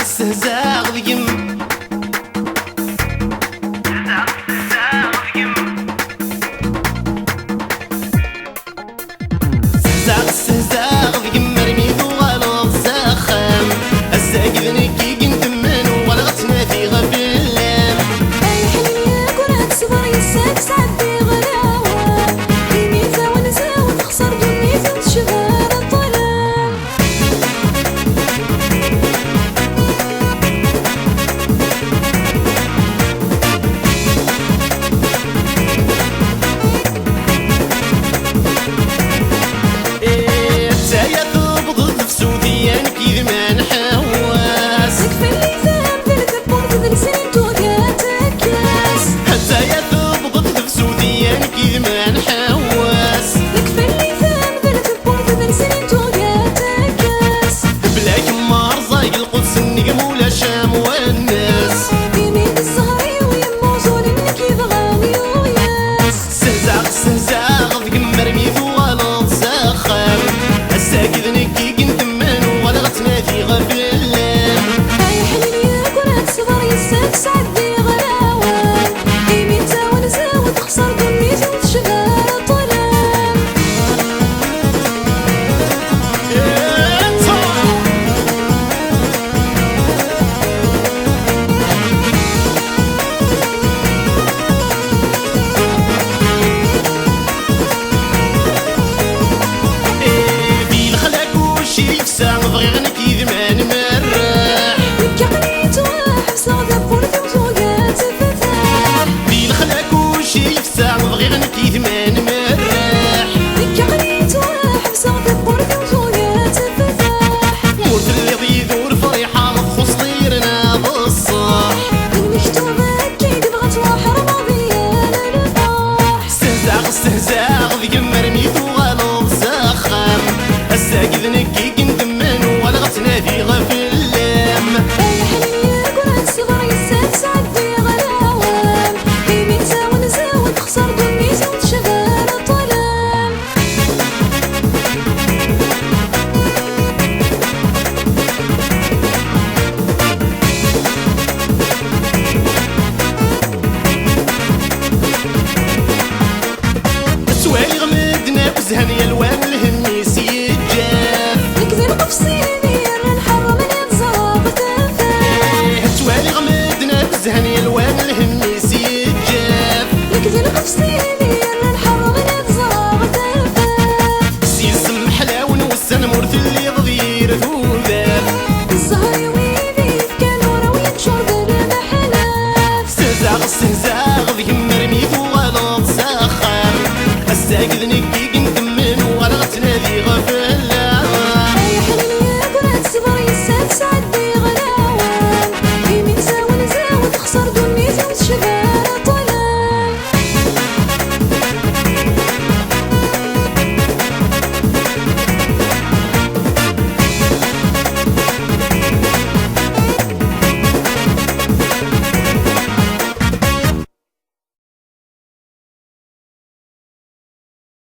استهزاء ضيم استهزاء ضيم مرمي ضوال الزخم الساقذني كي قندمن ولا غتنادي غفلام اي حلمي كون هاد الصبر يساك سعدي غلاوة يميتا ونسا وتخسر دنيتي وتشغل الظلام سعدي غلاوة يميتا ونسا وتخسر دنيتي وتشغل الظلام في الخلاق والشريف ساعة بغي غنكيد ما نمرح في الخلاق والشريف ساعة بغي غنكيد ما نمرح قريت وحبسة دبر وزويا تفتح مورت اللي ضيذ والفريحة مخصوص طيرنا بالصح المكتوبة كيد بغات واحر ماضية للفرح استهزاء ذيك مرمي ثوغال زخم الساقذ نكي قندمن ولا غتنادي غفلام اي حلمي كون هاد الصبر يساك سعدي غلاوة يميتا ونسا وتخسر دنيتي وتشغل الظلام سوالي غمدنا بزهن الوان الهنيس يجاف نكذب قفصيني الحر من يتزرب تنفاح سوالي غمدنا بزهن الوان الهنيس يجاف نكذب قفصيني الحر من يتزرب تنفاح سيسم حلاون والسن مرث اللي ضغير ذوذاب الزهر ويدي كانوا راويين شرب المحلات استهزاء ذيك